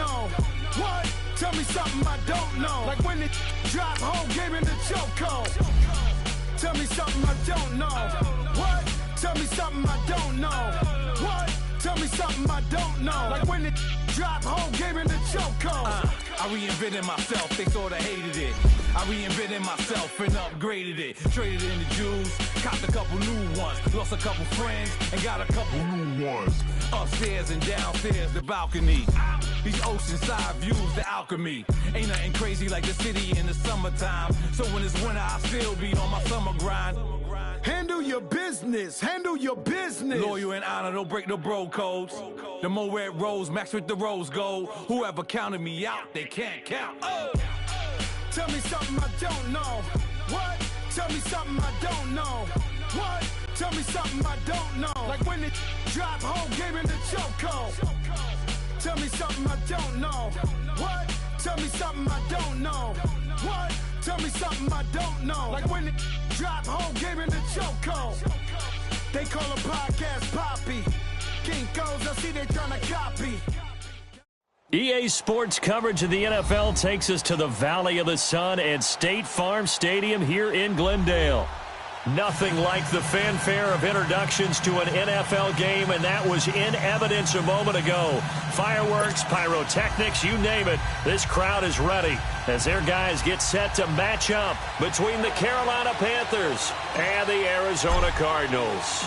know. What? Tell me something I don't know. Like when it drop whole game in the chokehold. Tell me something I don't know. What? Tell me something I don't know. What? Tell me something I don't know. Like when it drop whole game in the chokehold. I reinvented myself, they thought I hated it. I reinvented myself and upgraded it. Traded in the Jews, copped a couple new ones. Lost a couple friends and got a couple new ones. Upstairs and downstairs, the balcony. These oceanside views, the alchemy. Ain't nothing crazy like the city in the summertime. So when it's winter, I still be on my summer grind. Handle your business, handle your business. Loyal and honor, don't break the bro codes. The more red rose, max with the rose gold. Whoever counted me out, they can't count. Oh! Tell me something I don't know. What? Tell me something I don't know. What? Tell me something I don't know. Like when it drop whole game in the chokehold. Tell me something I don't know. What? Tell me something I don't know. What? Tell me something I don't know. Like when it drop whole game in the chokehold. They call a podcast Poppy. Kinkos, I see they trying to copy. EA Sports coverage of the NFL takes us to the Valley of the Sun at State Farm Stadium here in Glendale. Nothing like the fanfare of introductions to an NFL game, and that was in evidence a moment ago. Fireworks, pyrotechnics, you name it. This crowd is ready as their guys get set to match up between the Carolina Panthers and the Arizona Cardinals.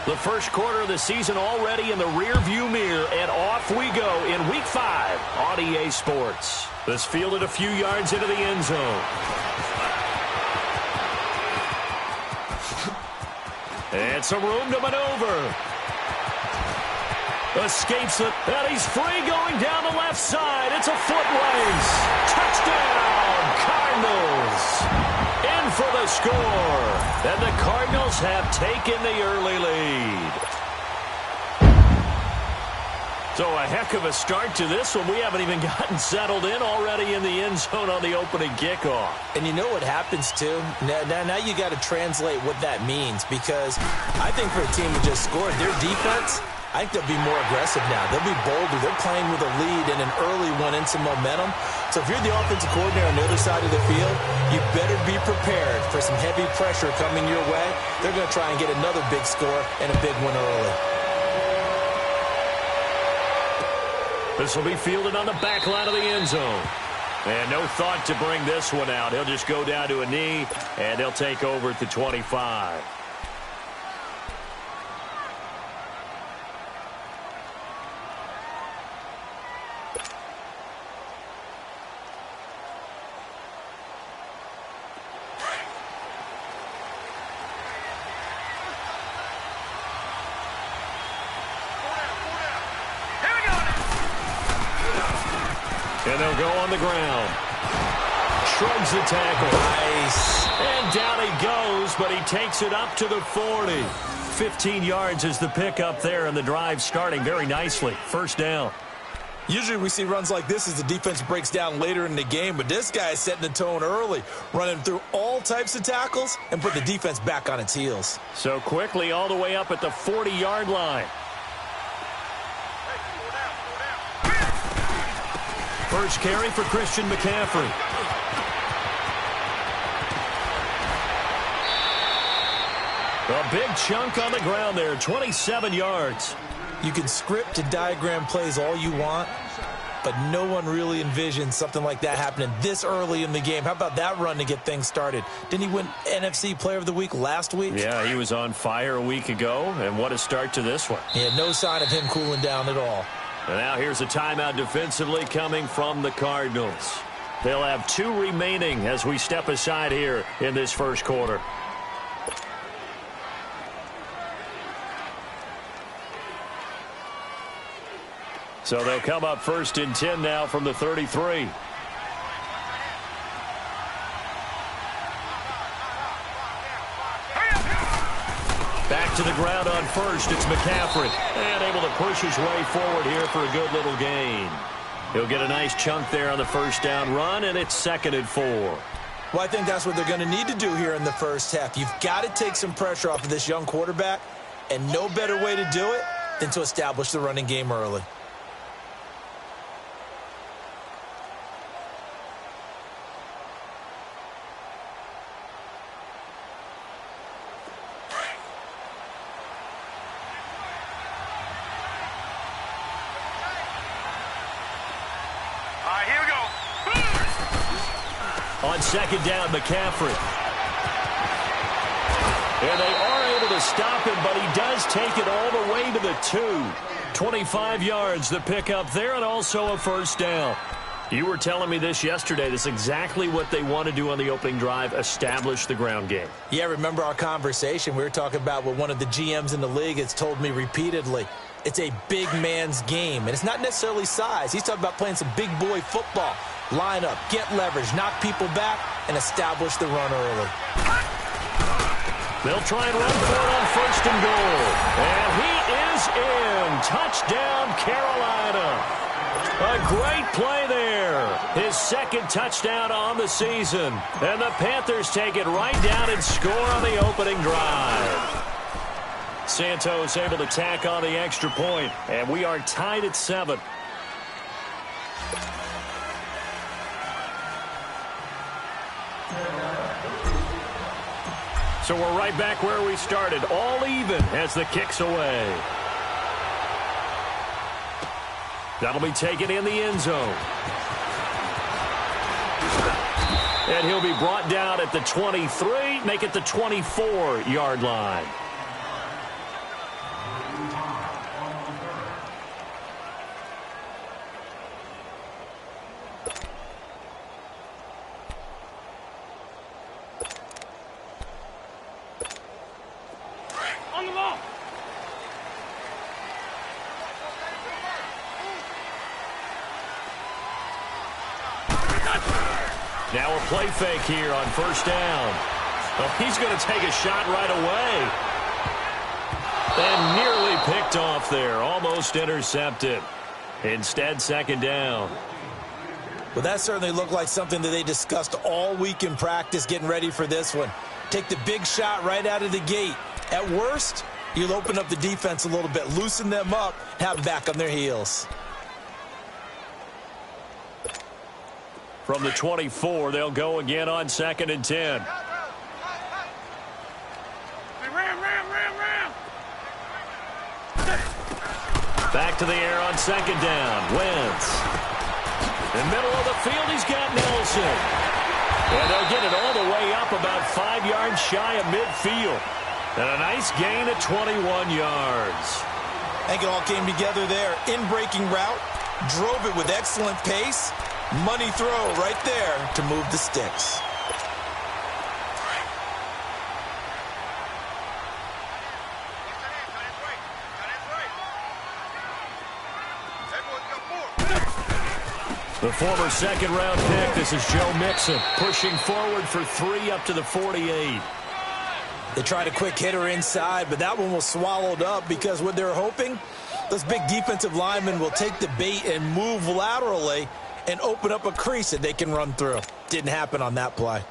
The first quarter of the season already in the rearview mirror, and off we go in Week 5 on EA Sports. This fielded a few yards into the end zone. And some room to maneuver. Escapes it, and he's free going down the left side. It's a foot race. Touchdown, Cardinals. In for the score. And the Cardinals have taken the early lead. So a heck of a start to this one. We haven't even gotten settled in already in the end zone on the opening kickoff. And you know what happens, too? Now you got to translate what that means, because I think for a team to just score, their defense, I think they'll be more aggressive now. They'll be bolder. They're playing with a lead and an early one and some momentum. So if you're the offensive coordinator on the other side of the field, you better be prepared for some heavy pressure coming your way. They're going to try and get another big score and a big one early. This will be fielded on the back line of the end zone. And no thought to bring this one out. He'll just go down to a knee, and they'll take over at the 25. And they'll go on the ground. Shrugs the tackle. Nice. And down he goes, but he takes it up to the 40. 15 yards is the pickup there, and the drive starting very nicely. First down. Usually we see runs like this as the defense breaks down later in the game, but this guy is setting the tone early, running through all types of tackles and put the defense back on its heels. So quickly all the way up at the 40-yard line. First carry for Christian McCaffrey. A big chunk on the ground there, 27 yards. You can script and diagram plays all you want, but no one really envisions something like that happening this early in the game. How about that run to get things started? Didn't he win NFC Player of the Week last week? Yeah, he was on fire a week ago, and what a start to this one. Yeah, no sign of him cooling down at all. And now here's a timeout defensively coming from the Cardinals. They'll have 2 remaining as we step aside here in this first quarter. So they'll come up first and 10 now from the 33. Back to the ground on first. It's McCaffrey. And able to push his way forward here for a good little gain. He'll get a nice chunk there on the first down run, and it's 2nd and 4. Well, I think that's what they're going to need to do here in the first half. You've got to take some pressure off of this young quarterback, and no better way to do it than to establish the running game early. On second down, McCaffrey. And they are able to stop him, but he does take it all the way to the 2. 25 yards the pickup there, and also a first down. You were telling me this yesterday. That's exactly what they want to do on the opening drive, establish the ground game. Yeah, remember our conversation? We were talking about what one of the GMs in the league has told me repeatedly. It's a big man's game, and it's not necessarily size. He's talking about playing some big boy football. Line up, get leverage, knock people back, and establish the run early. They'll try and run for it on first and goal. And he is in. Touchdown, Carolina. A great play there. His second touchdown on the season. And the Panthers take it right down and score on the opening drive. Santos able to tack on the extra point. And we are tied at 7. So we're right back where we started. All even as the kick's away. That'll be taken in the end zone. And he'll be brought down at the 23, make it the 24-yard line. On the ball. Now a play fake here on first down. Oh, he's going to take a shot right away. And nearly picked off there. Almost intercepted. Instead, second down. Well, that certainly looked like something that they discussed all week in practice getting ready for this one. Take the big shot right out of the gate. At worst, you'll open up the defense a little bit, loosen them up, have them back on their heels. From the 24, they'll go again on second and 10. Back to the air on second down. Wentz. In the middle of the field, he's got Nelson. And they'll get it all the way up about 5 yards shy of midfield. And a nice gain of 21 yards. I think it all came together there. In-breaking route, drove it with excellent pace. Money throw right there to move the sticks. The former second-round pick, this is Joe Mixon, pushing forward for 3 up to the 48. They tried a quick hitter inside, but that one was swallowed up because what they're hoping, those big defensive linemen will take the bait and move laterally and open up a crease that they can run through. Didn't happen on that play.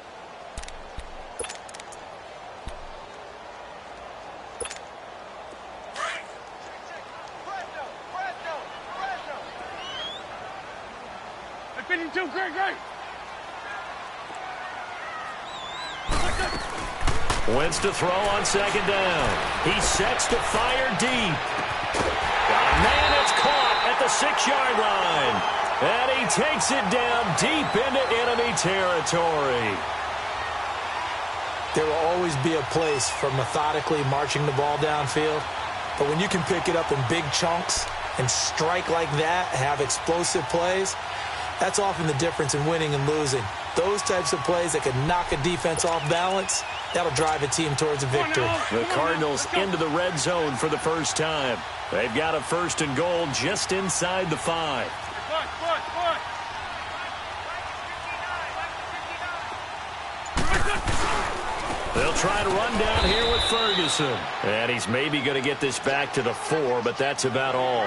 Great. Wentz to throw on second down. He sets to fire deep. Man, it's caught at the 6-yard line. And he takes it down deep into enemy territory. There will always be a place for methodically marching the ball downfield. But when you can pick it up in big chunks and strike like that, have explosive plays, that's often the difference in winning and losing. Those types of plays that can knock a defense off balance, that'll drive a team towards a victory. The Cardinals into the red zone for the first time. They've got a first and goal just inside the 5. They'll try to run down here with Ferguson. And he's maybe going to get this back to the 4, but that's about all.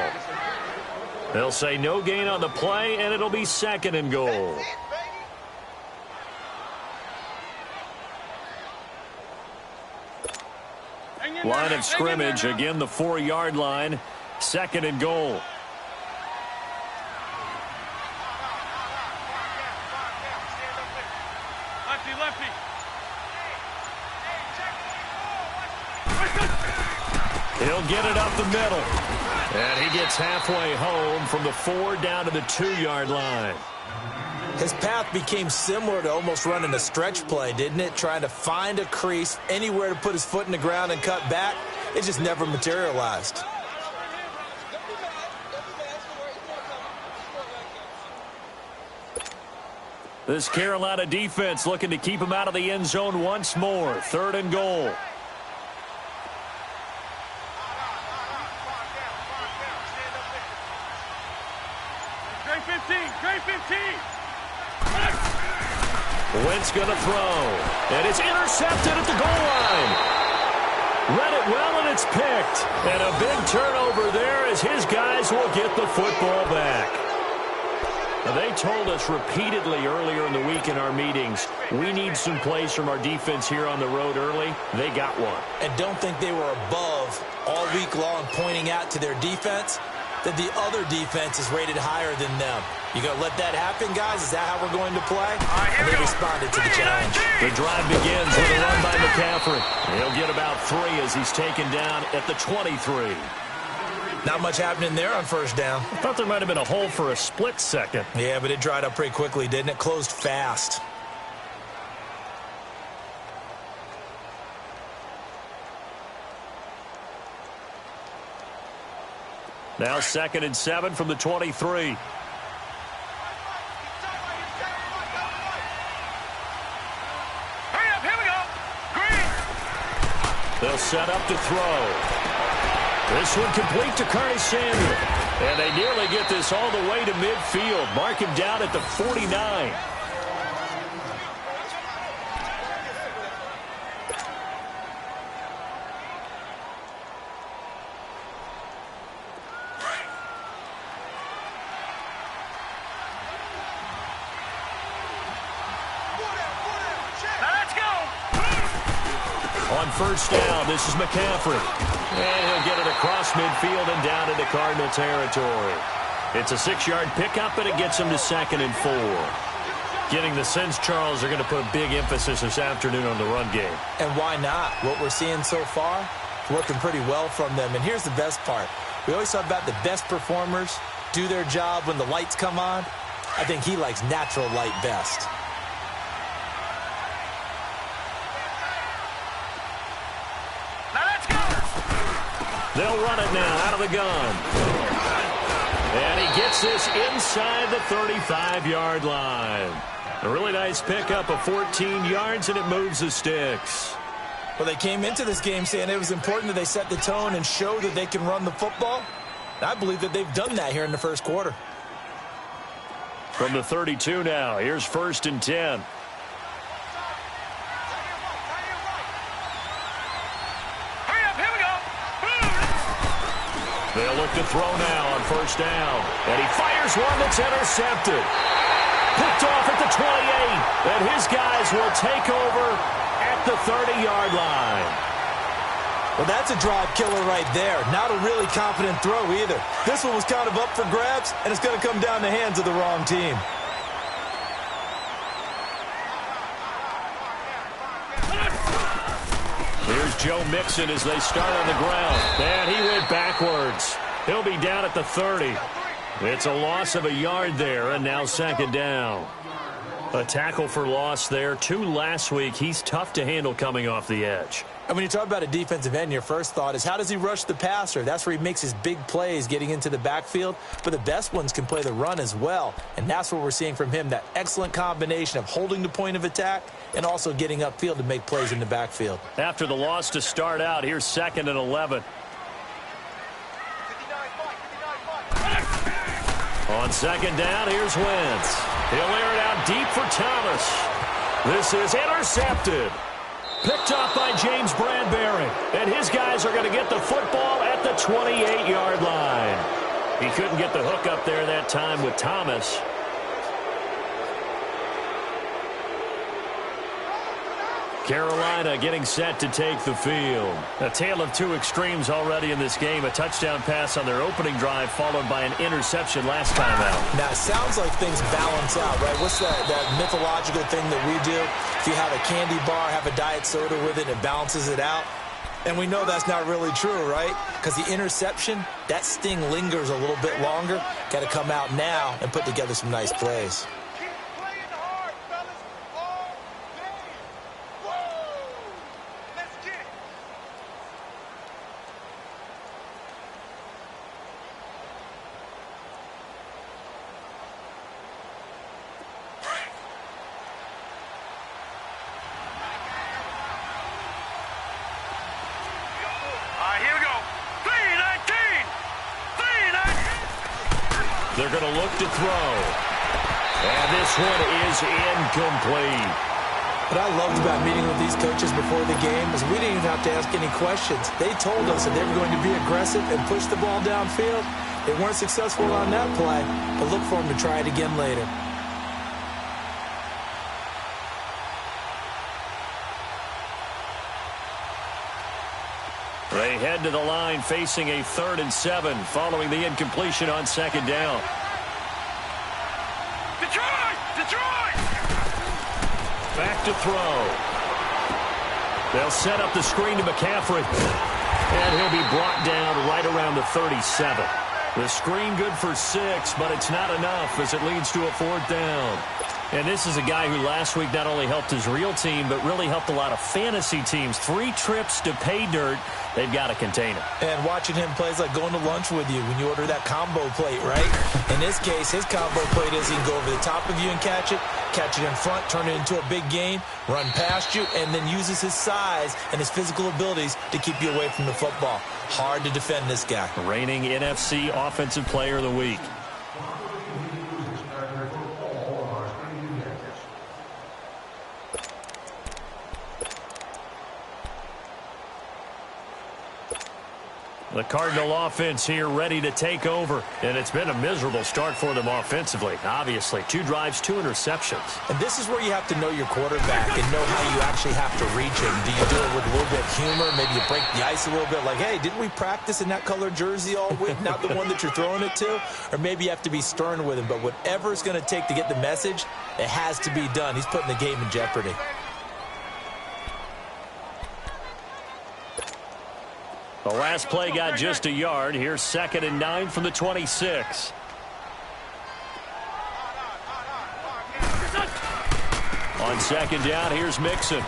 They'll say no gain on the play, and it'll be second and goal. Line of scrimmage, again the 4-yard line, second and goal. Lefty. He'll get it up the middle. And he gets halfway home from the 4 down to the 2-yard line. His path became similar to almost running a stretch play, didn't it? Trying to find a crease, anywhere to put his foot in the ground and cut back. It just never materialized. This Carolina defense looking to keep him out of the end zone once more. 3rd and goal. Great 15, great 15. Wentz going to throw. And it's intercepted at the goal line. Read it well, and it's picked. And a big turnover there as his guys will get the football back. Now, they told us repeatedly earlier in the week in our meetings, we need some plays from our defense here on the road early. They got one. And don't think they were above all week long pointing out to their defense that the other defense is rated higher than them. You going to let that happen, guys? Is that how we're going to play? And they responded to the challenge. The drive begins with a run by McCaffrey. He'll get about 3 as he's taken down at the 23. Not much happening there on first down. I thought there might have been a hole for a split second. Yeah, but it dried up pretty quickly, didn't it? Closed fast. Now 2nd and 7 from the 23. Hurry up, here we go. Green. They'll set up to throw. This one complete to Curtis Samuel. And they nearly get this all the way to midfield. Mark him down at the 49. On first down, this is McCaffrey. And he'll get it across midfield and down into Cardinal territory. It's a 6-yard pickup, and it gets him to 2nd and 4. Getting the sense, Charles, they're going to put a big emphasis this afternoon on the run game. And why not? What we're seeing so far, working pretty well from them. And here's the best part. We always talk about the best performers do their job when the lights come on. I think he likes natural light best. They'll run it now out of the gun. And he gets this inside the 35-yard line. A really nice pickup of 14 yards, and it moves the sticks. Well, they came into this game saying it was important that they set the tone and show that they can run the football. I believe that they've done that here in the first quarter. From the 32 now, here's 1st and 10. They'll look to throw now on first down. And he fires one that's intercepted. Picked off at the 28. And his guys will take over at the 30-yard line. Well, that's a drive killer right there. Not a really confident throw either. This one was kind of up for grabs, and it's going to come down the hands of the wrong team. Here's Joe Mixon as they start on the ground. And he went backwards. He'll be down at the 30. It's a loss of a yard there, and now 2nd down. A tackle for loss there. 2 last week. He's tough to handle coming off the edge. And when you talk about a defensive end, your first thought is how does he rush the passer? That's where he makes his big plays getting into the backfield. But the best ones can play the run as well. And that's what we're seeing from him, that excellent combination of holding the point of attack and also getting upfield to make plays in the backfield. After the loss to start out, here's 2nd and 11. On 2nd down, here's Wentz. He'll air it out deep for Thomas. This is intercepted. Picked up by James Bradbury. And his guys are going to get the football at the 28-yard line. He couldn't get the hook up there that time with Thomas. Carolina getting set to take the field. A tale of 2 extremes already in this game. A touchdown pass on their opening drive followed by an interception last time out. Now, it sounds like things balance out, right? What's that mythological thing that we do? If you have a candy bar, have a diet soda with it, it balances it out. And we know that's not really true, right? Because the interception, that sting lingers a little bit longer. Got to come out now and put together some nice plays. going to look to throw. And this one is incomplete. What I loved about meeting with these coaches before the game is we didn't even have to ask any questions. They told us that they were going to be aggressive and push the ball downfield. They weren't successful on that play, but look for them to try it again later. They head to the line facing a 3rd and 7 following the incompletion on 2nd down. Detroit! Back to throw. They'll set up the screen to McCaffrey. And he'll be brought down right around the 37. The screen good for 6, but it's not enough as it leads to a 4th down. And this is a guy who last week not only helped his real team, but really helped a lot of fantasy teams. 3 trips to pay dirt. They've got to contain him. And watching him play is like going to lunch with you when you order that combo plate, right? In this case, his combo plate is he can go over the top of you and catch it in front, turn it into a big gain, run past you, and then uses his size and his physical abilities to keep you away from the football. Hard to defend this guy. Reigning NFC Offensive Player of the Week. The Cardinal offense here ready to take over. And it's been a miserable start for them offensively. Obviously, 2 drives, 2 interceptions. And this is where you have to know your quarterback and know how you actually have to reach him. Do you do it with a little bit of humor? Maybe you break the ice a little bit like, hey, didn't we practice in that color jersey all week? Not the one that you're throwing it to? Or maybe you have to be stern with him. But whatever it's going to take to get the message, it has to be done. He's putting the game in jeopardy. The last play got just a yard. Here's 2nd and 9 from the 26. On 2nd down, here's Mixon.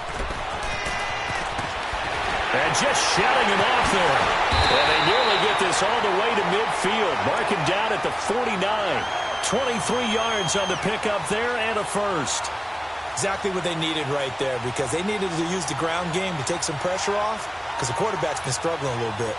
And just shutting him off there. And they nearly get this all the way to midfield. Mark him down at the 49. 23 yards on the pickup there and a first. Exactly what they needed right there because they needed to use the ground game to take some pressure off. Because the quarterback's been struggling a little bit.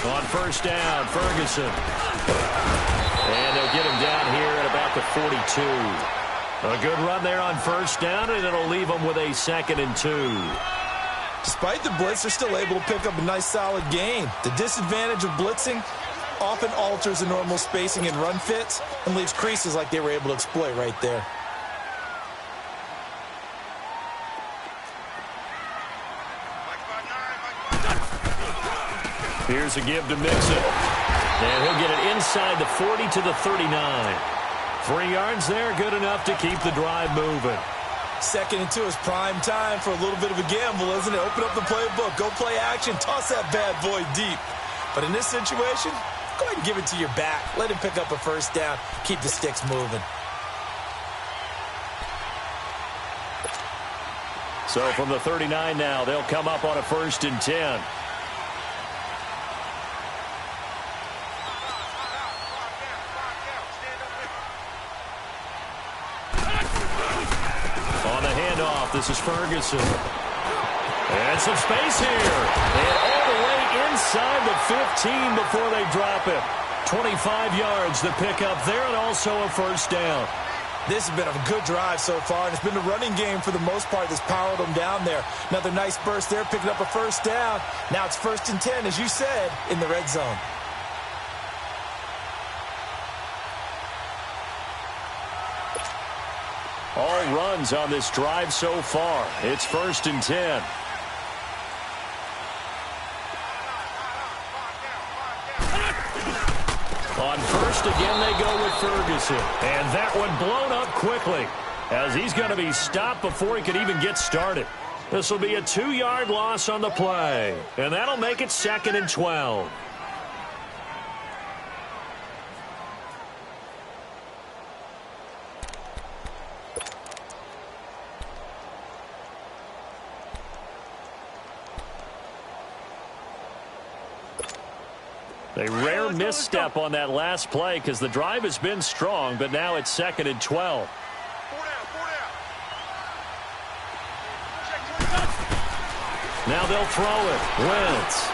On 1st down, Ferguson. And they'll get him down here at about the 42. A good run there on 1st down, and it'll leave them with a 2nd and 2. Despite the blitz, they're still able to pick up a nice solid gain. The disadvantage of blitzing often alters the normal spacing and run fits and leaves creases like they were able to exploit right there. Here's a give to Mixon. And he'll get it inside the 40 to the 39. 3 yards there, good enough to keep the drive moving. 2nd and 2 is prime time for a little bit of a gamble, isn't it? Open up the playbook, go play action, toss that bad boy deep. But in this situation, go ahead and give it to your back. Let him pick up a 1st down, keep the sticks moving. So from the 39 now, they'll come up on a 1st and 10. This is Ferguson. And some space here. And all the way inside the 15 before they drop it. 25 yards the pickup there and also a 1st down. This has been a good drive so far, and it's been the running game for the most part that's powered them down there. Another nice burst there, picking up a 1st down. Now it's 1st and 10, as you said, in the red zone. All runs on this drive so far. It's 1st and 10. On 1st again, they go with Ferguson. And that one blown up quickly as he's going to be stopped before he could even get started. This will be a 2-yard loss on the play. And that'll make it 2nd and 12. A rare misstep on that last play because the drive has been strong, but now it's 2nd and 12. Now they'll throw it. Wentz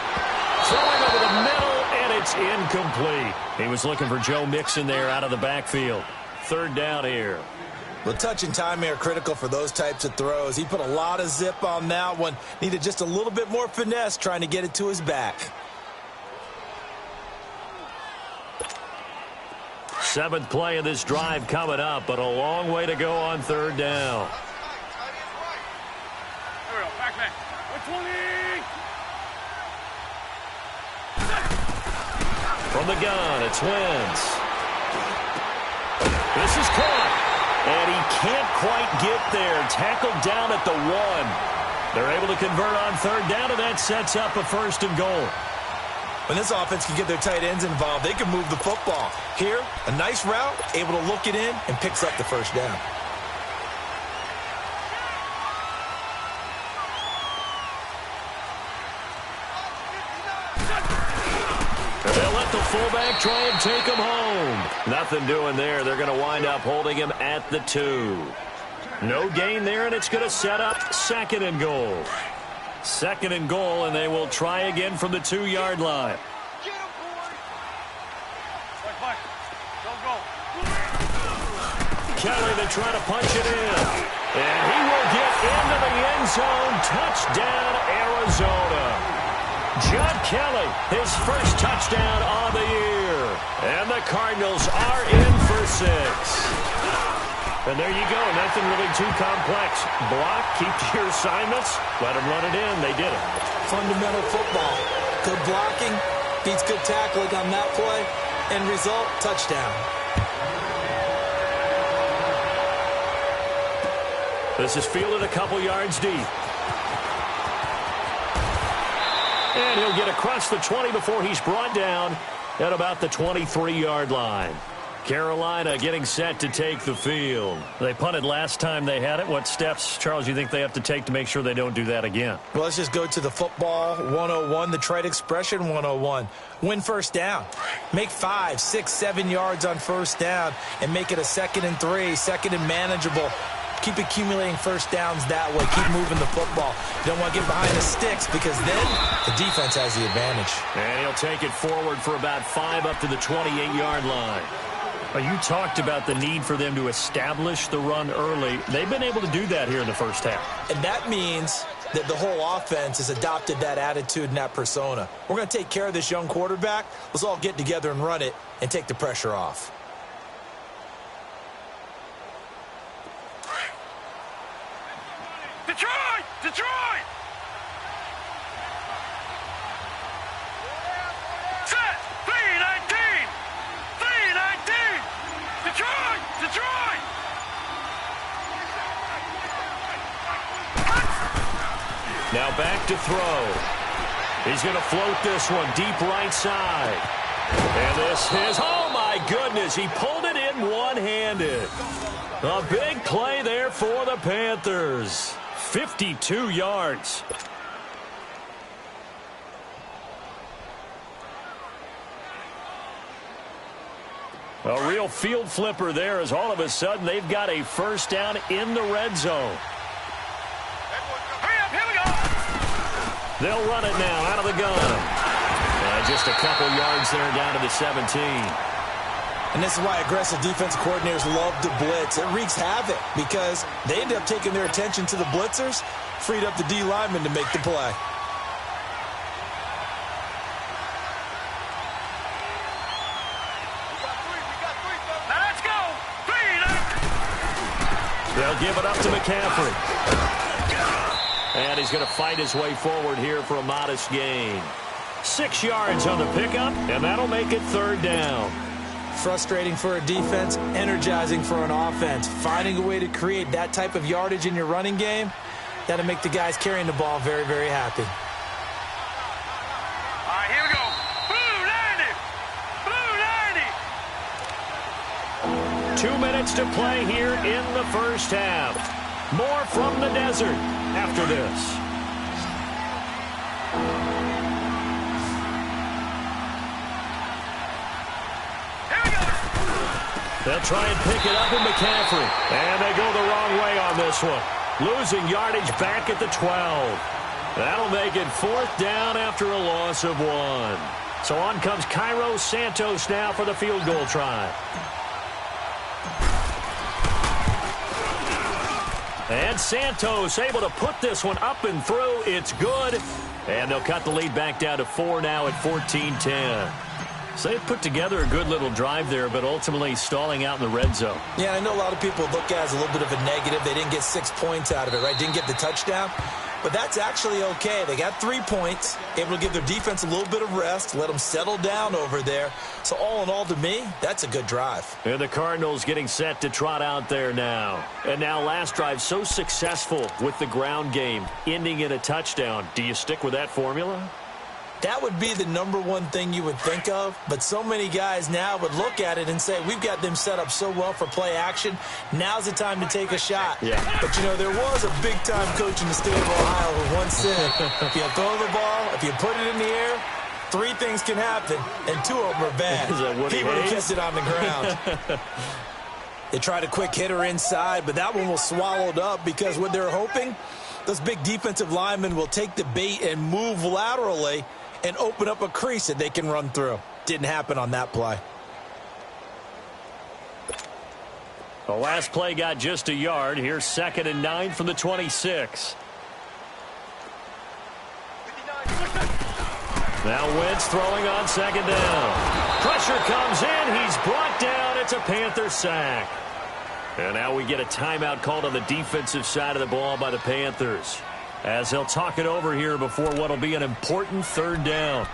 throwing over the middle, and it's incomplete. He was looking for Joe Mixon there out of the backfield. 3rd down here. Well, touch and time are critical for those types of throws. He put a lot of zip on that one. Needed just a little bit more finesse trying to get it to his back. 7th play of this drive coming up, but a long way to go on 3rd down. From the gun, it's Wentz. This is caught, and he can't quite get there. Tackled down at the 1. They're able to convert on 3rd down, and that sets up a 1st and goal. When this offense can get their tight ends involved, they can move the football. Here, a nice route, able to look it in, and picks up the 1st down. They'll let the fullback try and take him home. Nothing doing there. They're going to wind up holding him at the 2. No gain there, and it's going to set up 2nd and goal. 2nd and goal, and they will try again from the 2-yard line. Kelly, they try to punch it in. And he will get into the end zone. Touchdown, Arizona. John Kelly, his 1st touchdown on the year. And the Cardinals are in for 6. And there you go. Nothing really too complex. Block, keep to your assignments, let them run it in. They did it. Fundamental football. Good blocking, beats good tackling on that play. End result, touchdown. This is fielded a couple yards deep. And he'll get across the 20 before he's brought down at about the 23-yard line. Carolina getting set to take the field. They punted last time they had it. What steps, Charles, you think they have to take to make sure they don't do that again? Well, let's just go to the football 101, the trite expression 101. Win 1st down. Make 5, 6, 7 yards on 1st down and make it a 2nd and 3, 2nd and manageable. Keep accumulating 1st downs that way. Keep moving the football. You don't want to get behind the sticks because then the defense has the advantage. And he'll take it forward for about 5 up to the 28-yard line. You talked about the need for them to establish the run early. They've been able to do that here in the 1st half. And that means that the whole offense has adopted that attitude and that persona. We're going to take care of this young quarterback. Let's all get together and run it and take the pressure off. Detroit! Detroit! Set! 3-19! 3-19! Detroit! Detroit! Now back to throw. He's going to float this one deep right side. And this is, oh my goodness, he pulled it in one-handed. A big play there for the Panthers. 52 yards. A real field flipper there as all of a sudden they've got a 1st down in the red zone. Hurry up, here we go! They'll run it now out of the gun. And just a couple yards there down to the 17. And this is why aggressive defensive coordinators love to blitz. It wreaks havoc because they end up taking their attention to the blitzers, freed up the D lineman to make the play. Let's go! 3-19! They'll give it up to McCaffrey. And he's going to fight his way forward here for a modest gain. 6 yards on the pickup, and that'll make it 3rd down. Frustrating for a defense, energizing for an offense. Finding a way to create that type of yardage in your running game, that'll make the guys carrying the ball very, very happy. All right, here we go. Blue 90! Blue 90! 2 minutes to play here in the 1st half. More from the desert after this. They'll try and pick it up in McCaffrey. And they go the wrong way on this one. Losing yardage back at the 12. That'll make it 4th down after a loss of 1. So on comes Cairo Santos now for the field goal try. And Santos able to put this one up and through. It's good. And they'll cut the lead back down to 4 now at 14-10. So they've put together a good little drive there, but ultimately stalling out in the red zone. Yeah, I know a lot of people look at it as a little bit of a negative. They didn't get 6 points out of it, right? Didn't get the touchdown. But that's actually okay. They got 3 points, able to give their defense a little bit of rest, let them settle down over there. So all in all, to me, that's a good drive. And the Cardinals getting set to trot out there now. And now last drive so successful with the ground game, ending in a touchdown. Do you stick with that formula? That would be the #1 thing you would think of, but so many guys now would look at it and say, we've got them set up so well for play action, now's the time to take a shot. Yeah. But, you know, there was a big-time coach in the state of Ohio who once said, if you throw the ball, if you put it in the air, 3 things can happen, and 2 of them are bad. He would have kissed it on the ground. They tried a quick hitter inside, but that one was swallowed up because what they're hoping, those big defensive linemen will take the bait and move laterally and open up a crease that they can run through. Didn't happen on that play. The last play got just a yard. Here's 2nd and 9 from the 26. Now Wentz throwing on 2nd down. Pressure comes in. He's brought down. It's a Panther sack. And now we get a timeout called on the defensive side of the ball by the Panthers, as they'll talk it over here before what will be an important 3rd down.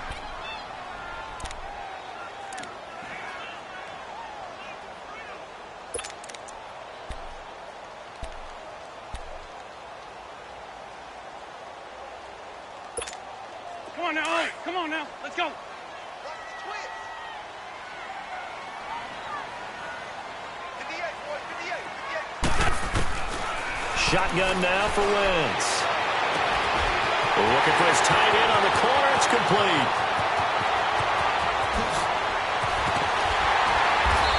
Come on now, all right, come on now, let's go. Shotgun now for Wentz. Looking for his tight end on the corner. It's complete.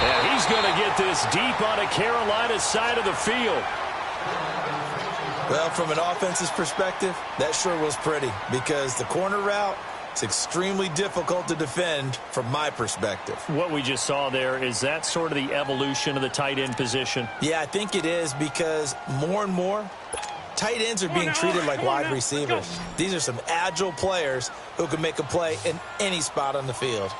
And he's going to get this deep on a Carolina side of the field. Well, from an offense's perspective, that sure was pretty because the corner route is extremely difficult to defend from my perspective. What we just saw there, is that sort of the evolution of the tight end position? Yeah, I think it is because more and more tight ends are being treated like wide receivers. These are some agile players who can make a play in any spot on the field.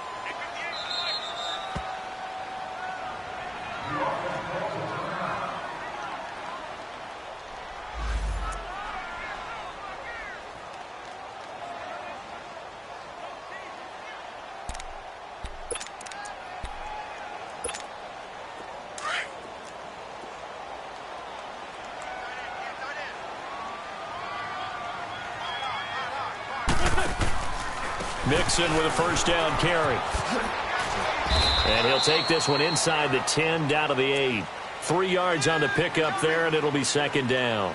Mixon with a 1st down carry. And he'll take this one inside the 10 down to the 8. 3 yards on the pickup there, and it'll be 2nd down.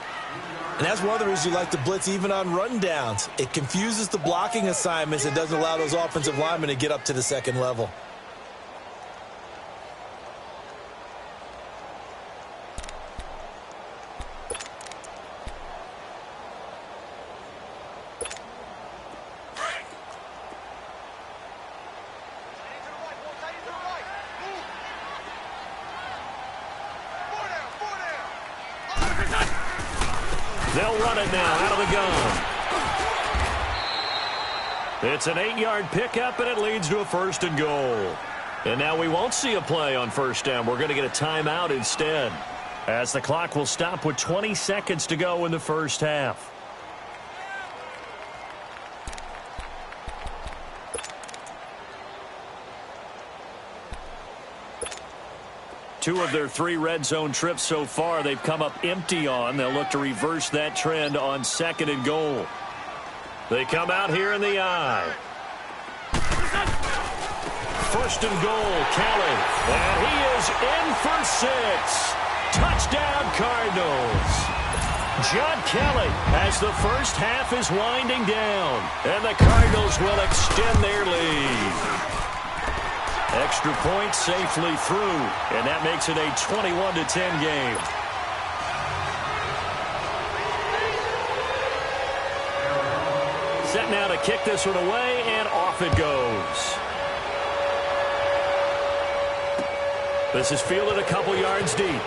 And that's one of the reasons you like to blitz even on run downs. It confuses the blocking assignments. It doesn't allow those offensive linemen to get up to the 2nd level. They'll run it now out of the gun. It's an 8-yard pickup, and it leads to a 1st and goal. And now we won't see a play on 1st down. We're going to get a timeout instead, as the clock will stop with 20 seconds to go in the 1st half. Two of their 3 red zone trips so far, they've come up empty on. They'll look to reverse that trend on 2nd and goal. They come out here in the I. 1st and goal, Kelly. And he is in for 6. Touchdown, Cardinals. John Kelly as the 1st half is winding down. And the Cardinals will extend their lead. Extra point safely through, and that makes it a 21-10 game. Set now to kick this one away, and off it goes. This is fielded a couple yards deep.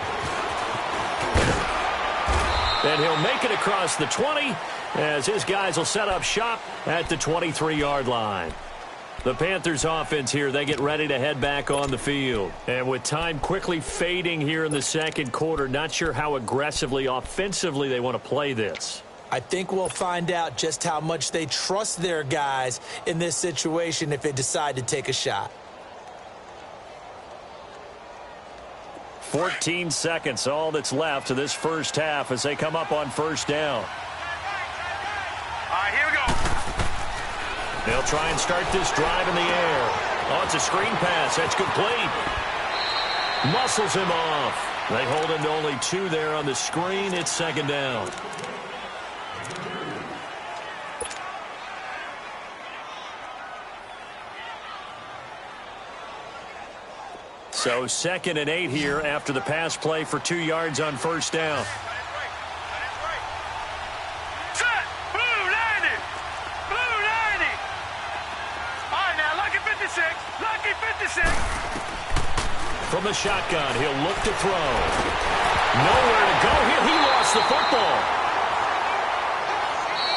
And he'll make it across the 20 as his guys will set up shop at the 23-yard line. The Panthers offense here, they get ready to head back on the field. And with time quickly fading here in the second quarter, not sure how aggressively, offensively they want to play this. I think we'll find out just how much they trust their guys in this situation if they decide to take a shot. 14 seconds, all that's left to this first half as they come up on first down. All right, here we go. They'll try and start this drive in the air. Oh, it's a screen pass. That's complete. Muscles him off. They hold him to only 2 there on the screen. It's second down. So 2nd and 8 here after the pass play for 2 yards on first down. Set! Blue 90! Blue 90! All right, now, lucky 56. Lucky 56. From the shotgun, he'll look to throw. Nowhere to go here. He lost the football.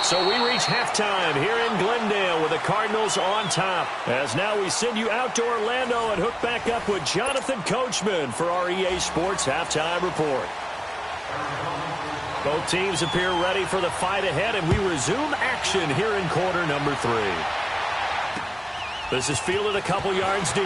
So we reach halftime here in Glendale with the Cardinals on top. As now we send you out to Orlando and hook back up with Jonathan Coachman for our EA Sports Halftime Report. Both teams appear ready for the fight ahead, and we resume action here in quarter number 3. This is fielded a couple yards deep.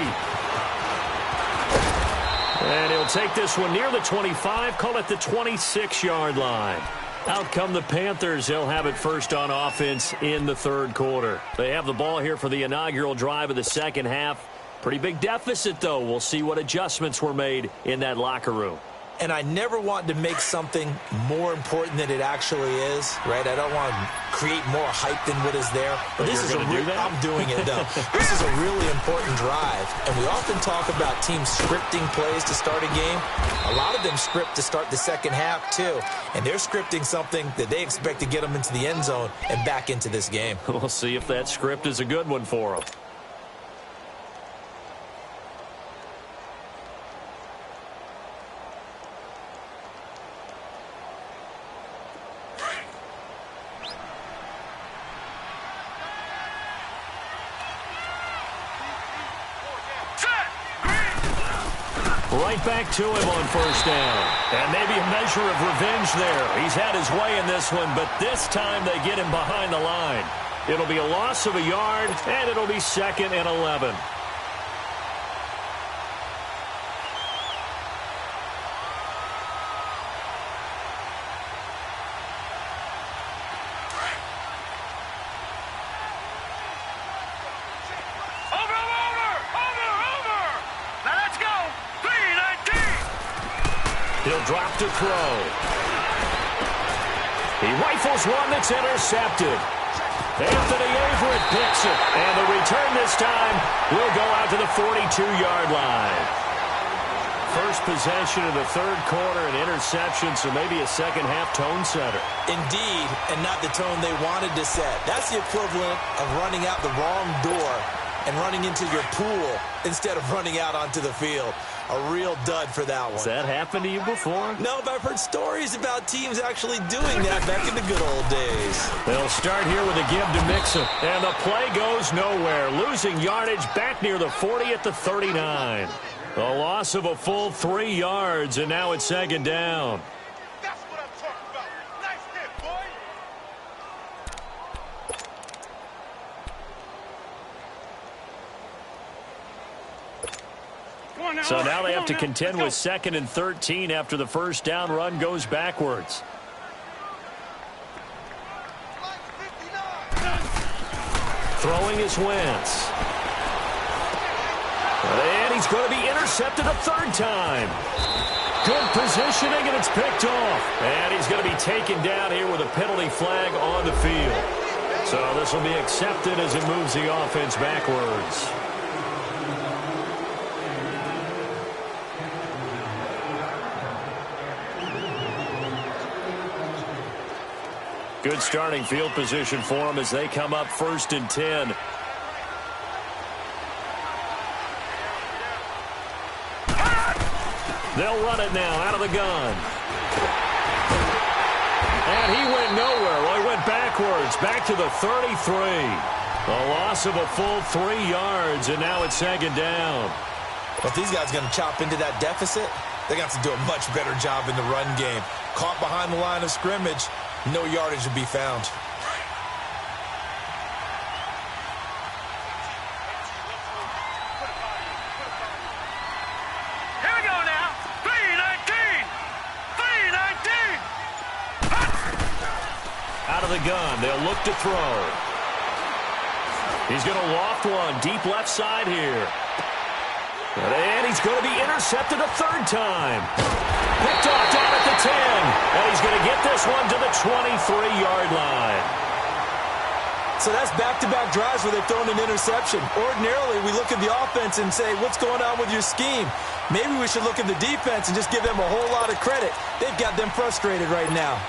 And he'll take this one near the 25, call it the 26-yard line. Out come the Panthers. They'll have it first on offense in the third quarter. They have the ball here for the inaugural drive of the second half. Pretty big deficit, though. We'll see what adjustments were made in that locker room. And I never want to make something more important than it actually is, right? I don't want to create more hype than what is there. But this is I'm doing it, though. This is a really important drive. And we often talk about teams scripting plays to start a game. A lot of them script to start the second half, too. And they're scripting something that they expect to get them into the end zone and back into this game. We'll see if that script is a good one for them. Right back to him on first down. And maybe a measure of revenge there. He's had his way in this one, but this time they get him behind the line. It'll be a loss of a yard, and it'll be 2nd and 11. He'll drop to throw. He rifles one that's intercepted. Anthony Averett picks it. And the return this time will go out to the 42-yard line. First possession of the third quarter, an interception, so maybe a second-half tone setter. Indeed, and not the tone they wanted to set. That's the equivalent of running out the wrong door and running into your pool instead of running out onto the field. A real dud for that one. Has that happened to you before? No, but I've heard stories about teams actually doing that back in the good old days. They'll start here with a give to Mixon. And the play goes nowhere. Losing yardage back near the 40 at the 39. A loss of a full 3 yards, and now it's second down. That's what I'm talking about. Nice hit, boy. So now they have to contend with 2nd and 13 after the first down run goes backwards. Throwing is Wentz. And he's going to be intercepted a third time. Good positioning, and it's picked off. And he's going to be taken down here with a penalty flag on the field. So this will be accepted as it moves the offense backwards. Good starting field position for them as they come up 1st and 10. They'll run it now out of the gun. And he went nowhere. Well, he went backwards, back to the 33. A loss of a full 3 yards, and now it's 2nd down. Well, if these guys are going to chop into that deficit, they got to do a much better job in the run game. Caught behind the line of scrimmage, no yardage to be found. Here we go now. 3-19. 3-19. Out of the gun, they'll look to throw. He's going to loft one deep left side here. And he's going to be intercepted a 3rd time. Picked off down at the 10. And he's going to get this one to the 23-yard line. So that's back-to-back drives where they've thrown an interception. Ordinarily, we look at the offense and say, what's going on with your scheme? Maybe we should look at the defense and just give them a whole lot of credit. They've got them frustrated right now.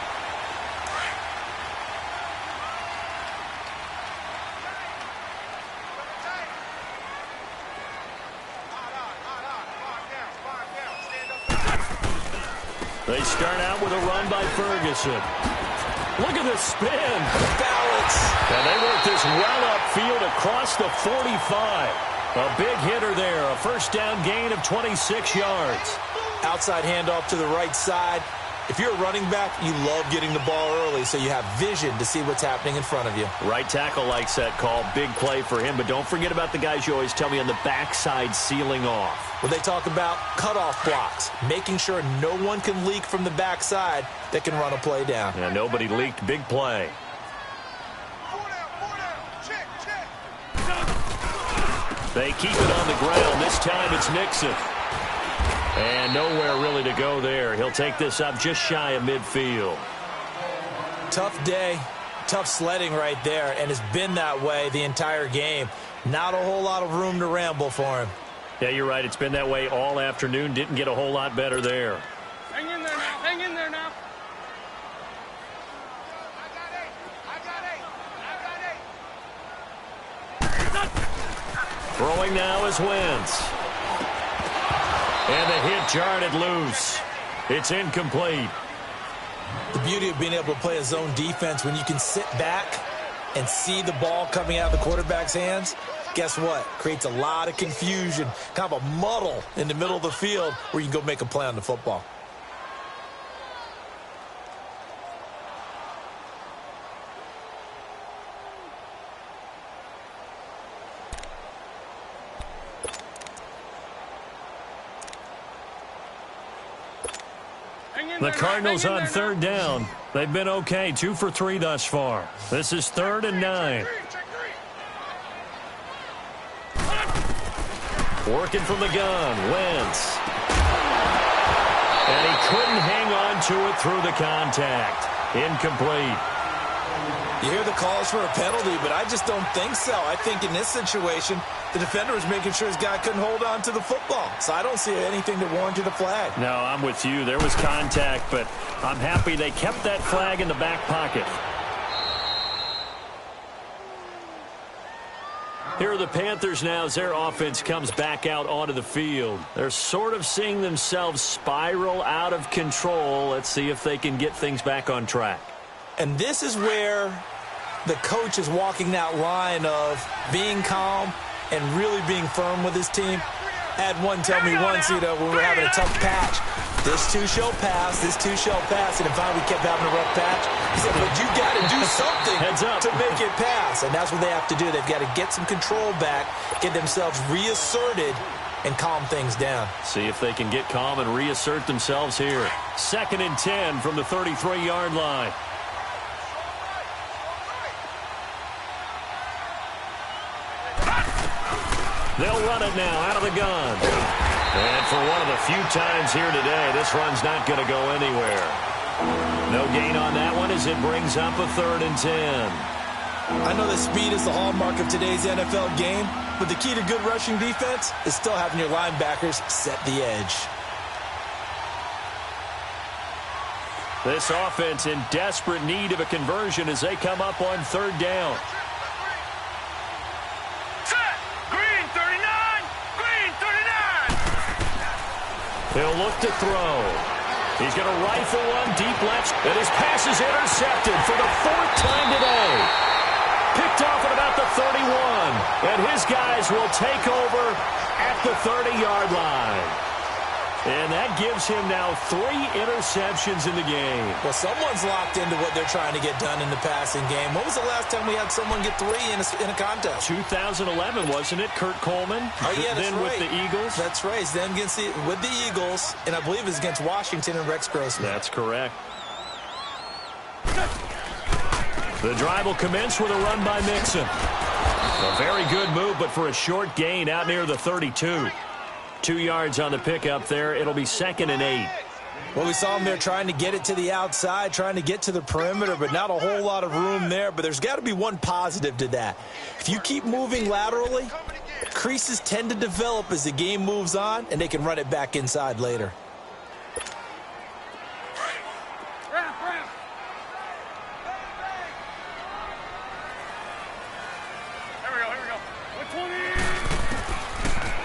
They start out with a run by Ferguson. Look at the spin. Balance. And they work this well upfield across the 45. A big hitter there. A 1st down gain of 26 yards. Outside handoff to the right side. If you're a running back, you love getting the ball early so you have vision to see what's happening in front of you. Right tackle likes that call. Big play for him. But don't forget about the guys you always tell me on the backside sealing off. Well, they talk about cutoff blocks, making sure no one can leak from the backside that can run a play down. Yeah, nobody leaked. Big play. They keep it on the ground. This time it's Nixon. And nowhere really to go there. He'll take this up just shy of midfield. Tough day, tough sledding right there, and it's been that way the entire game. Not a whole lot of room to ramble for him. Yeah, you're right. It's been that way all afternoon. Didn't get a whole lot better there. Hang in there now. Hang in there now. Throwing now is Wentz. And the hit jarred it loose. It's incomplete. The beauty of being able to play a zone defense when you can sit back and see the ball coming out of the quarterback's hands, guess what? Creates a lot of confusion, kind of a muddle in the middle of the field where you can go make a play on the football. The Cardinals on 3rd down. They've been okay. 2 for 3 thus far. This is 3rd and 9. Working from the gun. Wentz. And he couldn't hang on to it through the contact. Incomplete. You hear the calls for a penalty, but I just don't think so. I think in this situation, the defender was making sure his guy couldn't hold on to the football. So I don't see anything that warranted a flag. No, I'm with you. There was contact, but I'm happy they kept that flag in the back pocket. Here are the Panthers now as their offense comes back out onto the field. They're sort of seeing themselves spiral out of control. Let's see if they can get things back on track. And this is where the coach is walking that line of being calm and really being firm with his team. I had one tell me once, when we were having a tough patch, this too shall pass, this too shall pass, and finally we kept having a rough patch. He said, but you got to do something to make it pass, and that's what they have to do. They've got to get some control back, get themselves reasserted, and calm things down. See if they can get calm and reassert themselves here. 2nd and 10 from the 33-yard line. They'll run it now out of the gun. And for one of the few times here today, this run's not going to go anywhere. No gain on that one as it brings up a 3rd and 10. I know that speed is the hallmark of today's NFL game, but the key to good rushing defense is still having your linebackers set the edge. This offense in desperate need of a conversion as they come up on third down. Set. Green 39. Green 39. He'll look to throw. He's going to rifle one deep left, and his pass is intercepted for the fourth time today. Picked off at about the 31, and his guys will take over at the 30-yard line. And that gives him now 3 interceptions in the game. Well, someone's locked into what they're trying to get done in the passing game. When was the last time we had someone get 3 in a contest? 2011, wasn't it? Kurt Coleman? Oh, yeah, that's then right. with the Eagles? That's right. Then with the Eagles, and I believe it was against Washington and Rex Grossman. That's correct. The drive will commence with a run by Mixon. A very good move, but for a short gain out near the 32. 2 yards on the pickup there. It'll be 2nd and 8. Well, we saw him there trying to get it to the outside, trying to get to the perimeter, but not a whole lot of room there. But there's got to be one positive to that. If you keep moving laterally, creases tend to develop as the game moves on, and they can run it back inside later.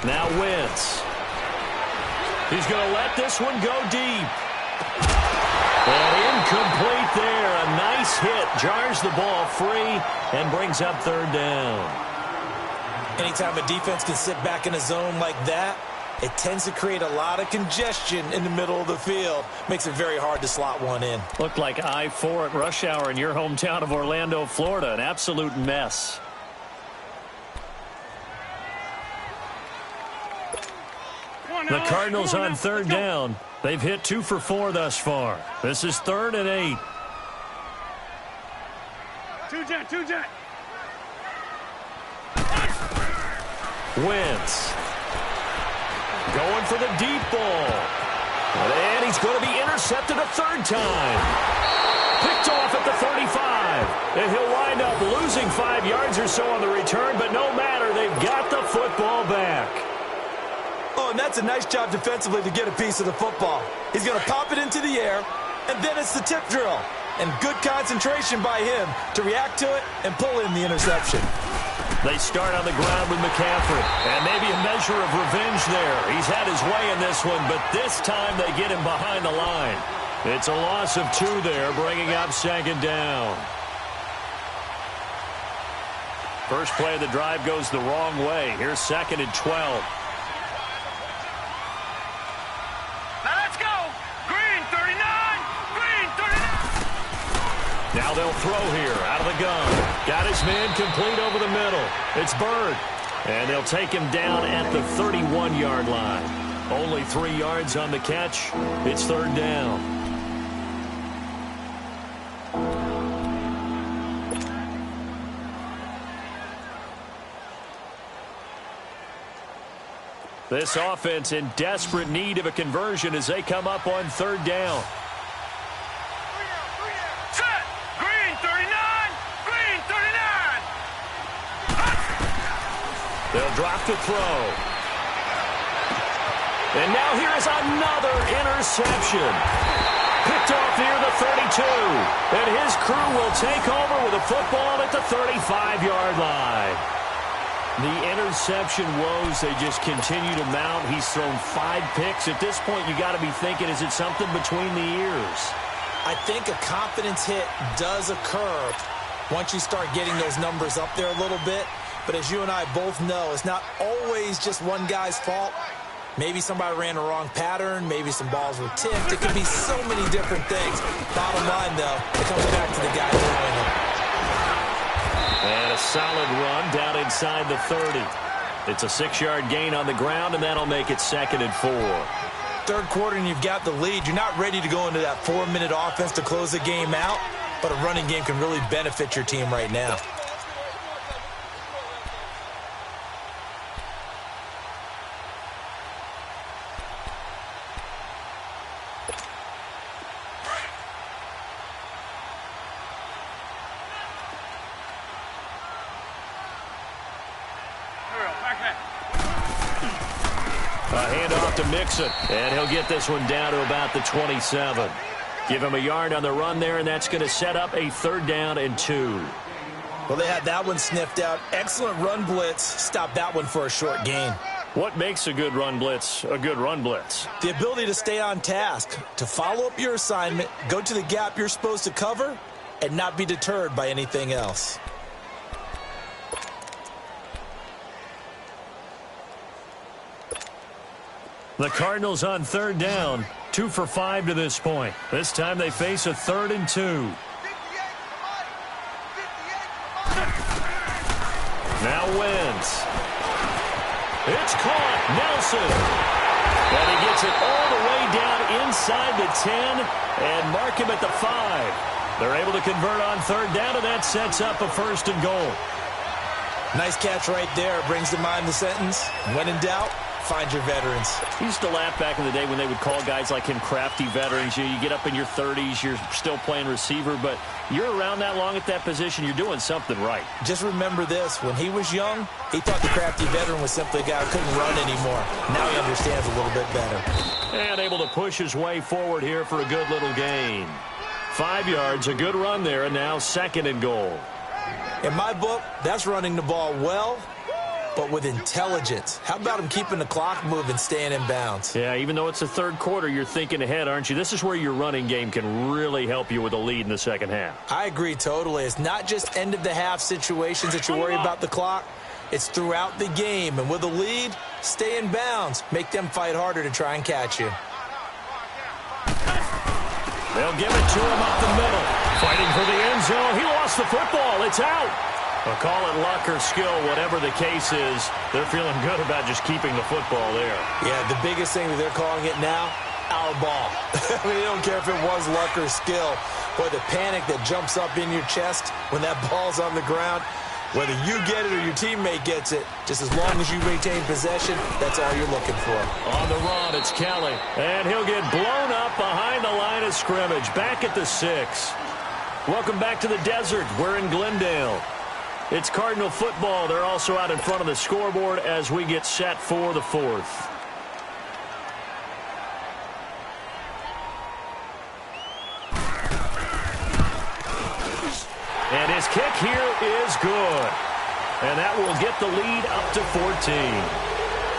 Now Wentz. He's going to let this one go deep. And incomplete there. A nice hit. Jars the ball free and brings up third down. Anytime a defense can sit back in a zone like that, it tends to create a lot of congestion in the middle of the field. Makes it very hard to slot one in. Looked like I-4 at rush hour in your hometown of Orlando, Florida. An absolute mess. The Cardinals on third down. They've hit 2 for 4 thus far. This is 3rd and 8. Two jet. Wentz. Going for the deep ball. And he's going to be intercepted a 3rd time. Picked off at the 35. And he'll wind up losing 5 yards or so on the return, but no matter, they've got the football back. Oh, and that's a nice job defensively to get a piece of the football. He's going to pop it into the air, and then it's the tip drill. And good concentration by him to react to it and pull in the interception. They start on the ground with McCaffrey. And maybe a measure of revenge there. He's had his way in this one, but this time they get him behind the line. It's a loss of 2 there, bringing up 2nd down. First play of the drive goes the wrong way. Here's 2nd and 12. Now they'll throw here out of the gun. Got his man complete over the middle. It's Bird. And they'll take him down at the 31-yard line. Only 3 yards on the catch. It's 3rd down. This offense in desperate need of a conversion as they come up on 3rd down. They'll drop to throw. And now here is another interception. Picked off near the 32. And his crew will take over with a football at the 35-yard line. The interception woes, they just continue to mount. He's thrown 5 picks. At this point, you got to be thinking, is it something between the ears? I think a confidence hit does occur once you start getting those numbers up there a little bit. But as you and I both know, it's not always just one guy's fault. Maybe somebody ran a wrong pattern. Maybe some balls were tipped. It could be so many different things. Bottom line, though, it comes back to the guy throwing them. And a solid run down inside the 30. It's a 6-yard gain on the ground, and that'll make it 2nd and 4. Third quarter, and you've got the lead. You're not ready to go into that 4-minute offense to close the game out, but a running game can really benefit your team right now. A handoff to Mixon, and he'll get this one down to about the 27. Give him a yard on the run there, and that's going to set up a 3rd down and 2. Well, they had that one sniffed out. Excellent run blitz. Stop that one for a short gain. What makes a good run blitz a good run blitz? The ability to stay on task, to follow up your assignment, go to the gap you're supposed to cover, and not be deterred by anything else. The Cardinals on 3rd down, 2 for 5 to this point. This time they face a 3rd and 2. Now Wentz. It's caught. Nelson. And he gets it all the way down inside the 10 and mark him at the 5. They're able to convert on 3rd down, and that sets up a 1st and goal. Nice catch right there. Brings to mind the sentence, when in doubt, find your veterans. I used to laugh back in the day when they would call guys like him crafty veterans. You get up in your 30s, you're still playing receiver, but you're around that long at that position, you're doing something right. Just remember this. When he was young, he thought the crafty veteran was simply a guy who couldn't run anymore. Now he understands a little bit better. And able to push his way forward here for a good little gain. 5 yards, a good run there, and now 2nd and goal. In my book, that's running the ball well, but with intelligence. How about him keeping the clock moving, staying in bounds? Yeah, even though it's the 3rd quarter, you're thinking ahead, aren't you? This is where your running game can really help you with a lead in the 2nd half. I agree totally. It's not just end-of-the-half situations that you worry about the clock. It's throughout the game. And with a lead, stay in bounds. Make them fight harder to try and catch you. They'll give it to him up the middle. Fighting for the end zone. He lost the football. It's out. Well, call it luck or skill, whatever the case is. They're feeling good about just keeping the football there. Yeah, the biggest thing that they're calling it now, our ball. I mean, they don't care if it was luck or skill. Boy, the panic that jumps up in your chest when that ball's on the ground, whether you get it or your teammate gets it, just as long as you retain possession, that's all you're looking for. On the run, it's Kelly. And he'll get blown up behind the line of scrimmage. Back at the 6. Welcome back to the desert. We're in Glendale. It's Cardinal football. They're also out in front of the scoreboard as we get set for the 4th. And his kick here is good. And that will get the lead up to 14.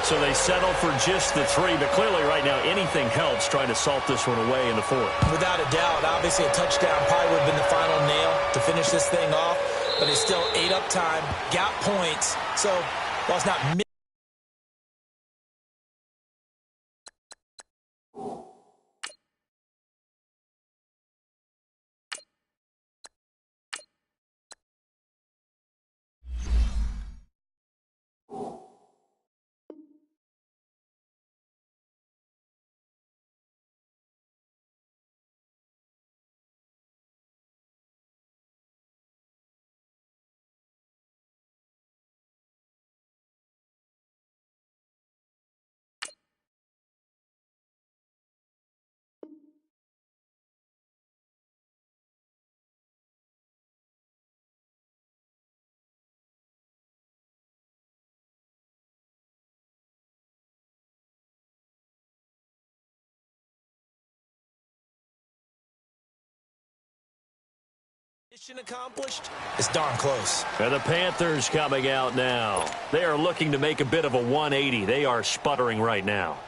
So they settle for just the 3, but clearly right now anything helps trying to salt this one away in the 4th. Without a doubt, obviously a touchdown probably would have been the final nail to finish this thing off, but it's still ate up time, got points, so while it's not mission accomplished, it's darn close. And the Panthers coming out now. They are looking to make a bit of a 180. They are sputtering right now.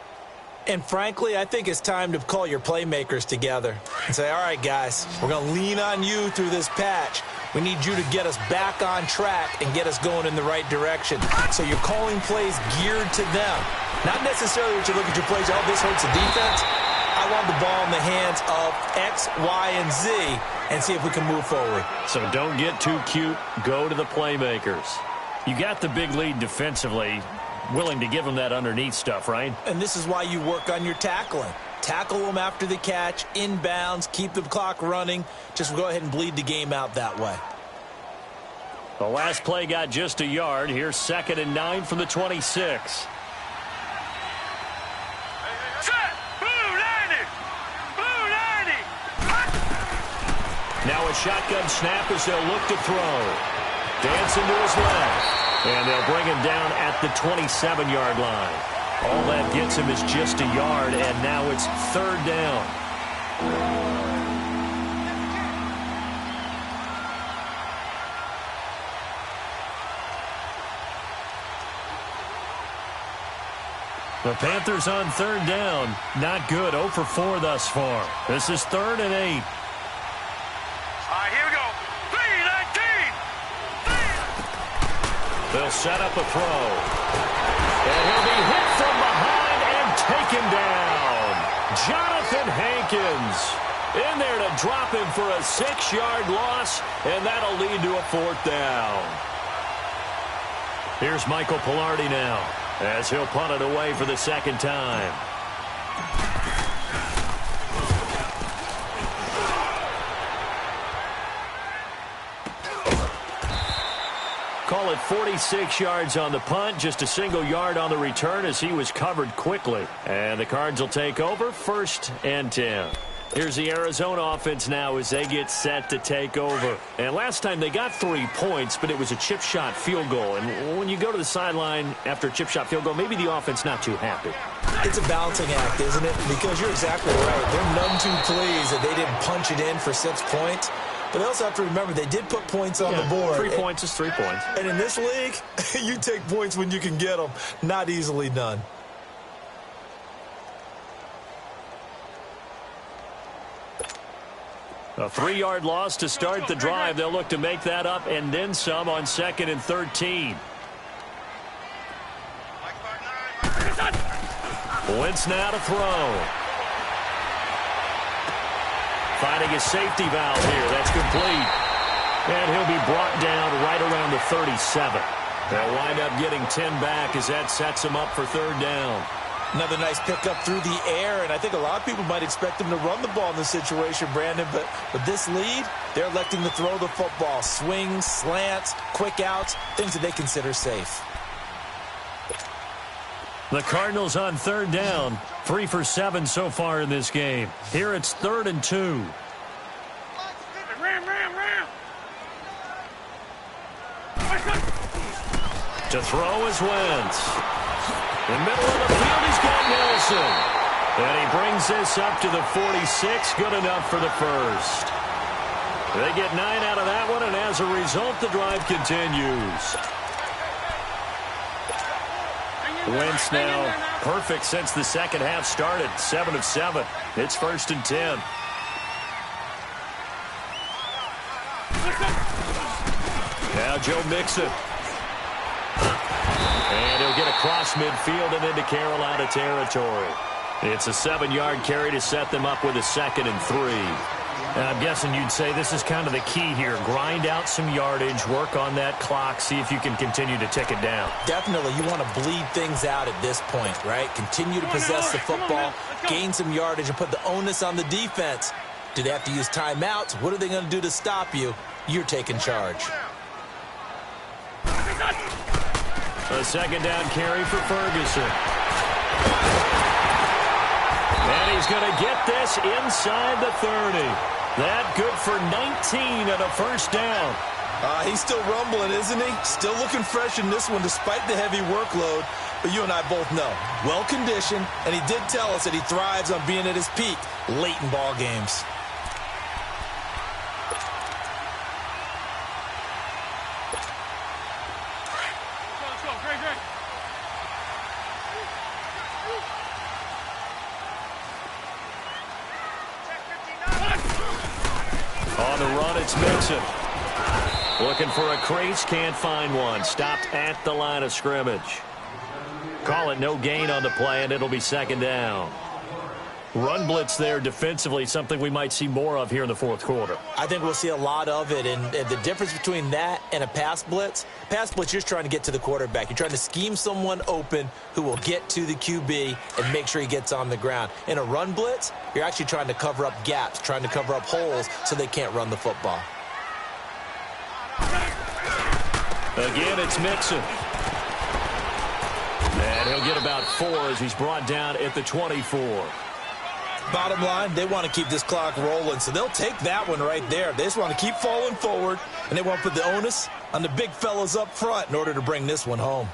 And frankly, I think it's time to call your playmakers together and say, all right, guys, we're going to lean on you through this patch. We need you to get us back on track and get us going in the right direction. So you're calling plays geared to them. Not necessarily that you look at your plays, oh, this hurts the defense. I want the ball in the hands of X, Y, and Z and see if we can move forward. So don't get too cute. Go to the playmakers. You got the big lead defensively. Willing to give them that underneath stuff, right? And this is why you work on your tackling. Tackle them after the catch, inbounds, keep the clock running. Just go ahead and bleed the game out that way. The last play got just a yard. Here's 2nd and 9 from the 26. Now a shotgun snap as they'll look to throw. Dancing to his left. And they'll bring him down at the 27-yard line. All that gets him is just a yard, and now it's 3rd down. The Panthers on third down. Not good. 0 for 4 thus far. This is 3rd and 8. All right, here we go. 3-19. They'll set up a throw. And he'll be hit from behind and taken down. Jonathan Hankins in there to drop him for a 6-yard loss, and that'll lead to a 4th down. Here's Michael Pilardi now as he'll punt it away for the 2nd time. Call it 46 yards on the punt, just a single yard on the return as he was covered quickly. And the Cards will take over 1st and 10. Here's the Arizona offense now as they get set to take over. And last time they got 3 points, but it was a chip shot field goal. And when you go to the sideline after a chip shot field goal, maybe the offense not too happy. It's a balancing act, isn't it? Because you're exactly right. They're none too pleased that they didn't punch it in for 6 points. But they also have to remember they did put points on the board. 3 points is 3 points. And in this league, you take points when you can get them. Not easily done. A 3-yard loss to start the drive. They'll look to make that up and then some on 2nd and 13. Wentz now to throw. Finding a safety valve here. That's complete. And he'll be brought down right around the 37. They'll wind up getting 10 back as that sets him up for 3rd down. Another nice pickup through the air, and I think a lot of people might expect him to run the ball in this situation, Brandon, but with this lead, they're electing to throw the football. Swings, slants, quick outs, things that they consider safe. The Cardinals on 3rd down. 3 for 7 so far in this game. Here it's 3rd and 2. To throw is Wentz. In the middle of the field, he's got Nelson. And he brings this up to the 46. Good enough for the 1st. They get 9 out of that one, and as a result, the drive continues. Wentz now perfect since the 2nd half started. 7 of 7. It's 1st and 10. Now Joe Mixon. And he'll get across midfield and into Carolina territory. It's a 7-yard carry to set them up with a 2nd and 3. And I'm guessing you'd say this is kind of the key here. Grind out some yardage, work on that clock, see if you can continue to tick it down. Definitely, you want to bleed things out at this point, right? Continue to possess the football, gain some yardage, and put the onus on the defense. Do they have to use timeouts? What are they going to do to stop you? You're taking charge. A 2nd down carry for Ferguson. And he's going to get this inside the 30. That good for 19 and a 1st down. He's still rumbling, isn't he? Still looking fresh in this one despite the heavy workload. But you and I both know, well-conditioned, and he did tell us that he thrives on being at his peak late in ball games. On the run, it's Mixon. Looking for a crease, can't find one. Stopped at the line of scrimmage. Call it no gain on the play, and it'll be 2nd down. Run blitz there defensively, something we might see more of here in the 4th quarter. I think we'll see a lot of it, and the difference between that and a pass blitz, you're just trying to get to the quarterback. You're trying to scheme someone open who will get to the QB and make sure he gets on the ground. In a run blitz, you're actually trying to cover up gaps, trying to cover up holes so they can't run the football. Again, it's Mixon. And he'll get about 4 as he's brought down at the 24. Bottom line, they want to keep this clock rolling, so they'll take that one right there. They just want to keep falling forward, and they want to put the onus on the big fellas up front in order to bring this one home.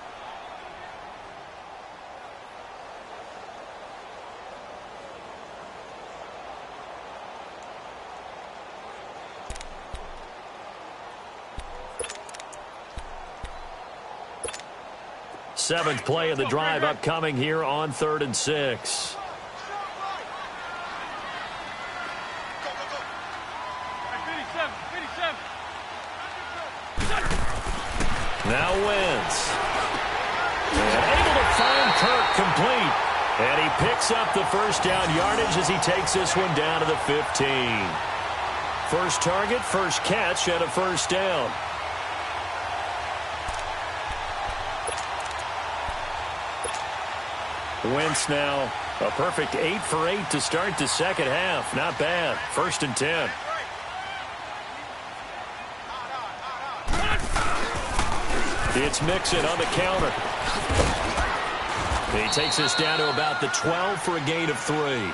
7th play of the drive upcoming here on 3rd and 6. Now Wentz. And able to find Kirk complete. And he picks up the first down yardage as he takes this one down to the 15. First target, first catch, and a first down. Wentz now a perfect 8 for 8 to start the second half. Not bad. 1st and 10. It's Mixon on the counter. He takes this down to about the 12 for a gain of 3.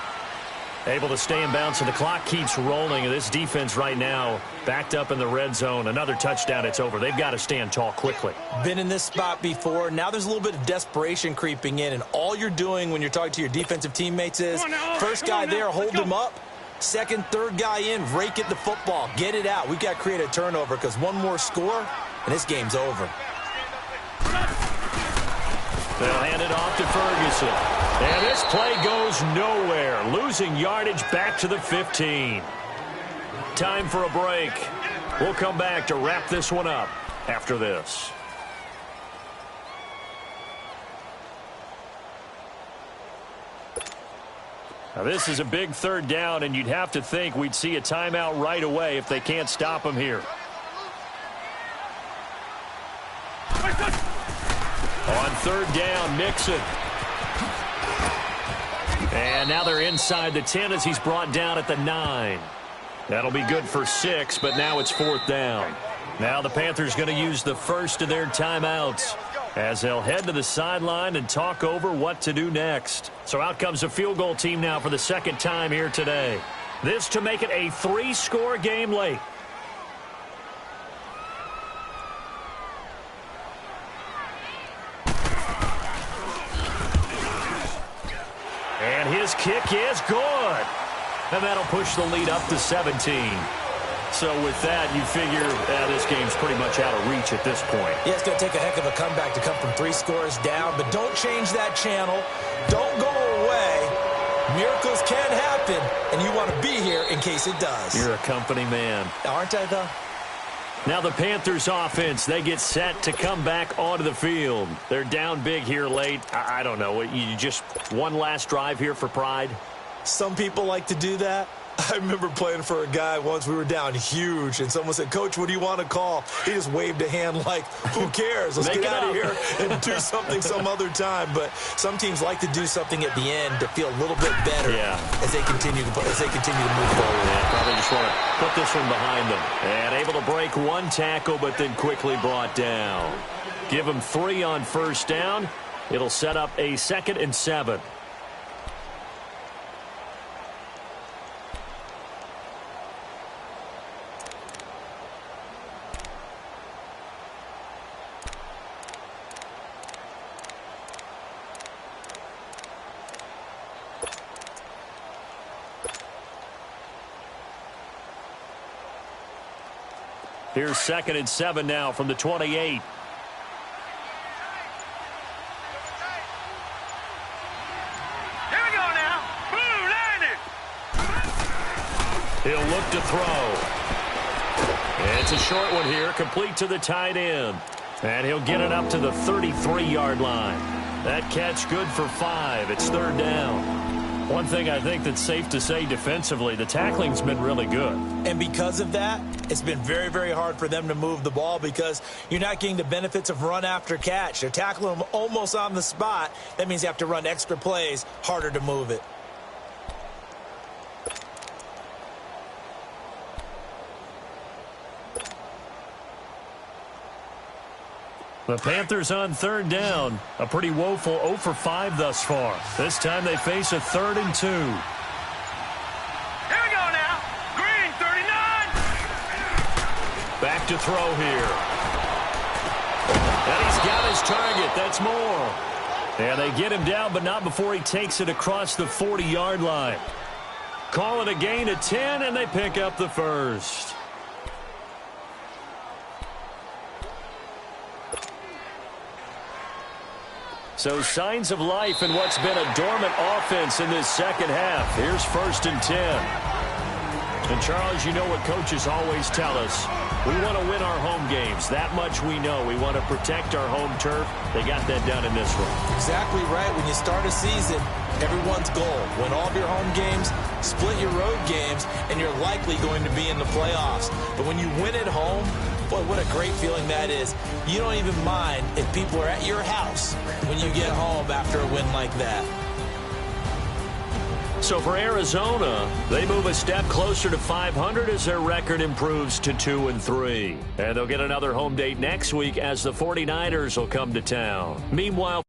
Able to stay in bounds, and the clock keeps rolling. This defense right now backed up in the red zone. Another touchdown, it's over. They've got to stand tall quickly. Been in this spot before. Now there's a little bit of desperation creeping in, and all you're doing when you're talking to your defensive teammates is first guy there, hold him up. Second, third guy in, rake at the football. Get it out. We've got to create a turnover because one more score, and this game's over. They'll hand it off to Ferguson. And this play goes nowhere. Losing yardage back to the 15. Time for a break. We'll come back to wrap this one up after this. Now this is a big 3rd down, and you'd have to think we'd see a timeout right away if they can't stop him here. On 3rd down, Mixon. And now they're inside the 10 as he's brought down at the 9. That'll be good for 6, but now it's 4th down. Now the Panthers going to use the first of their timeouts as they'll head to the sideline and talk over what to do next. So out comes a field goal team now for the 2nd time here today. This to make it a 3-score game late. And his kick is good. And that'll push the lead up to 17. So with that, you figure this game's pretty much out of reach at this point. Yeah, it's going to take a heck of a comeback to come from 3 scores down. But don't change that channel. Don't go away. Miracles can happen, and you want to be here in case it does. You're a company man. Aren't I, though? Now the Panthers offense, they get set to come back onto the field. They're down big here late. I don't know. You just one last drive here for pride? Some people like to do that. I remember playing for a guy once. We were down huge, and someone said, "Coach, what do you want to call?" He just waved a hand like, who cares? Let's get out of here and do something some other time. But some teams like to do something at the end to feel a little bit better as they continue to move forward. Yeah, probably just want to put this one behind them. And able to break one tackle, but then quickly brought down. Give them 3 on 1st down. It'll set up a 2nd and 7. Here's 2nd and 7 now from the 28. Here we go now. Blue landed. He'll look to throw. It's a short one here, complete to the tight end. And he'll get it up to the 33-yard line. That catch good for 5. It's 3rd down. One thing I think that's safe to say defensively, the tackling's been really good. And because of that, it's been very, very hard for them to move the ball because you're not getting the benefits of run after catch. They're tackling them almost on the spot. That means you have to run extra plays, harder to move it. The Panthers on 3rd down. A pretty woeful 0 for 5 thus far. This time they face a 3rd and 2. Here we go now. Green, 39. Back to throw here. And he's got his target. That's more. And they get him down, but not before he takes it across the 40-yard line. Call it a gain of 10, and they pick up the first. So signs of life in what's been a dormant offense in this second half. Here's 1st and 10. And, Charles, you know what coaches always tell us. We want to win our home games. That much we know. We want to protect our home turf. They got that done in this one. Exactly right. When you start a season, everyone's goal, win all of your home games, split your road games, and you're likely going to be in the playoffs. But when you win at home, boy, what a great feeling that is. You don't even mind if people are at your house when you get home after a win like that. So for Arizona, they move a step closer to 500 as their record improves to 2-3. And they'll get another home date next week as the 49ers will come to town. Meanwhile,